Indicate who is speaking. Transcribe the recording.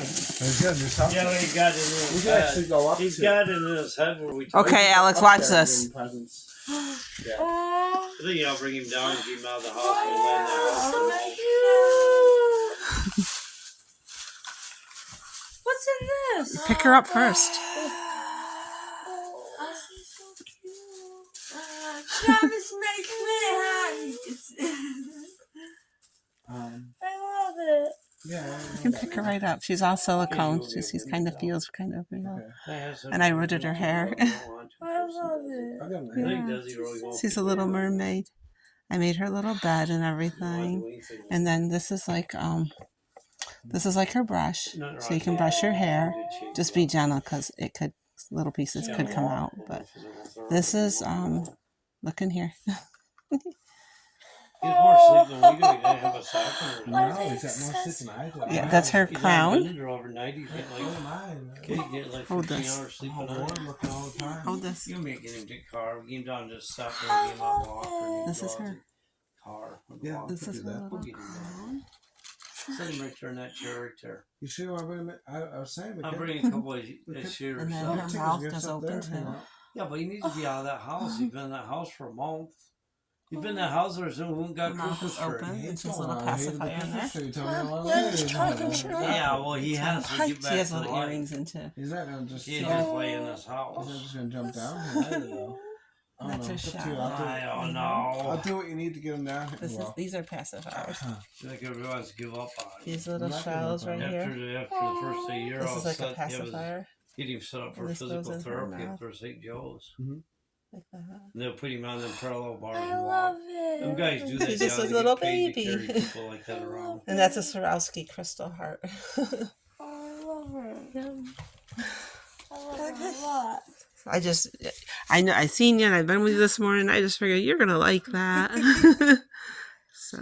Speaker 1: Yeah, he got it in his
Speaker 2: We can
Speaker 1: head.
Speaker 2: actually go up
Speaker 1: He's
Speaker 2: to
Speaker 1: got it in his head where we
Speaker 3: Okay, Alex, watch this.
Speaker 2: Yeah.
Speaker 1: I think I'll bring him down and get him out of the house and we'll land that house.
Speaker 4: What's in this?
Speaker 3: Pick her up first.
Speaker 4: She's so cute. Travis makes me happy. I love it.
Speaker 2: Yeah.
Speaker 3: You can pick her right up. She's all silicone. She's kind of feels kind of real.
Speaker 2: Okay.
Speaker 3: And I rooted her hair.
Speaker 4: I love it.
Speaker 3: Yeah. She's a little mermaid. I made her little bed and everything. And then this is like her brush. So you can brush your hair. Just be gentle because it could, little pieces could come out. But this is look in here.
Speaker 1: He's more sleep than we do. He didn't have a sock on her.
Speaker 2: No, he's got more sleep than I do.
Speaker 3: Yeah, that's her
Speaker 1: He's
Speaker 3: crown.
Speaker 1: not been overnight. He's getting like
Speaker 3: Hold
Speaker 1: 15
Speaker 3: this.
Speaker 1: hours sleep a
Speaker 2: I'm
Speaker 1: night.
Speaker 2: looking all the time.
Speaker 3: Hold this.
Speaker 1: You make him take car. We get him down to just stop and get him out walk.
Speaker 3: This is her.
Speaker 1: Car.
Speaker 2: Yeah,
Speaker 3: This is her
Speaker 1: We'll
Speaker 3: little
Speaker 1: get him down.
Speaker 3: crown.
Speaker 1: Set him right there in that chair right there.
Speaker 2: You sure want to bring him? I was saying we
Speaker 1: I'll
Speaker 2: could.
Speaker 1: bring a couple of shooters.
Speaker 3: And then
Speaker 2: I'll
Speaker 3: her
Speaker 2: take
Speaker 3: mouth
Speaker 2: his gifts
Speaker 3: does
Speaker 2: up there,
Speaker 3: open
Speaker 2: hang
Speaker 3: too.
Speaker 2: out.
Speaker 1: Yeah, but he needs to be out of that house. He's been in that house for a month. You've been in that house there since we got
Speaker 3: Her mouth
Speaker 1: Christmas
Speaker 3: is
Speaker 1: tree.
Speaker 3: open. And she's a
Speaker 2: Oh,
Speaker 3: little
Speaker 2: I hated the
Speaker 3: pacifier in there.
Speaker 2: Christmas tree. You told me a long
Speaker 4: Yeah,
Speaker 2: way.
Speaker 4: it's talking shit.
Speaker 1: Yeah, well, he has to get
Speaker 3: She
Speaker 1: back
Speaker 3: has
Speaker 1: to
Speaker 3: little
Speaker 1: life.
Speaker 3: earrings in too.
Speaker 2: He's not gonna just.
Speaker 1: He ain't just play in this
Speaker 2: He's
Speaker 1: house.
Speaker 2: not just gonna jump down. I don't know.
Speaker 3: That's her
Speaker 2: It's up to you.
Speaker 3: shower.
Speaker 1: I don't
Speaker 2: I'll
Speaker 1: know.
Speaker 2: do what you need to get him down.
Speaker 3: These are pacifiers.
Speaker 1: I think everyone's give up on it.
Speaker 3: These little
Speaker 2: I'm not gonna
Speaker 3: shells right
Speaker 2: open
Speaker 3: here.
Speaker 1: After the first of the year,
Speaker 3: This
Speaker 1: I'll
Speaker 3: is like a
Speaker 1: set,
Speaker 3: pacifier.
Speaker 1: get him set up for
Speaker 3: And this
Speaker 1: physical
Speaker 3: goes in her
Speaker 1: therapy
Speaker 3: mouth.
Speaker 1: up there at St. Joe's.
Speaker 3: Like that.
Speaker 1: And they'll put him on them parallel bars
Speaker 4: I
Speaker 1: and walk.
Speaker 4: love it.
Speaker 1: Them guys do that.
Speaker 3: She's just
Speaker 1: down
Speaker 3: a
Speaker 1: to
Speaker 3: little
Speaker 1: get paid to
Speaker 3: baby.
Speaker 1: carry people like that around.
Speaker 3: And that's a Swarovski crystal heart.
Speaker 4: I love her. I love her a lot.
Speaker 3: I know I seen you and I've been with you this morning. I just figured you're gonna like that. So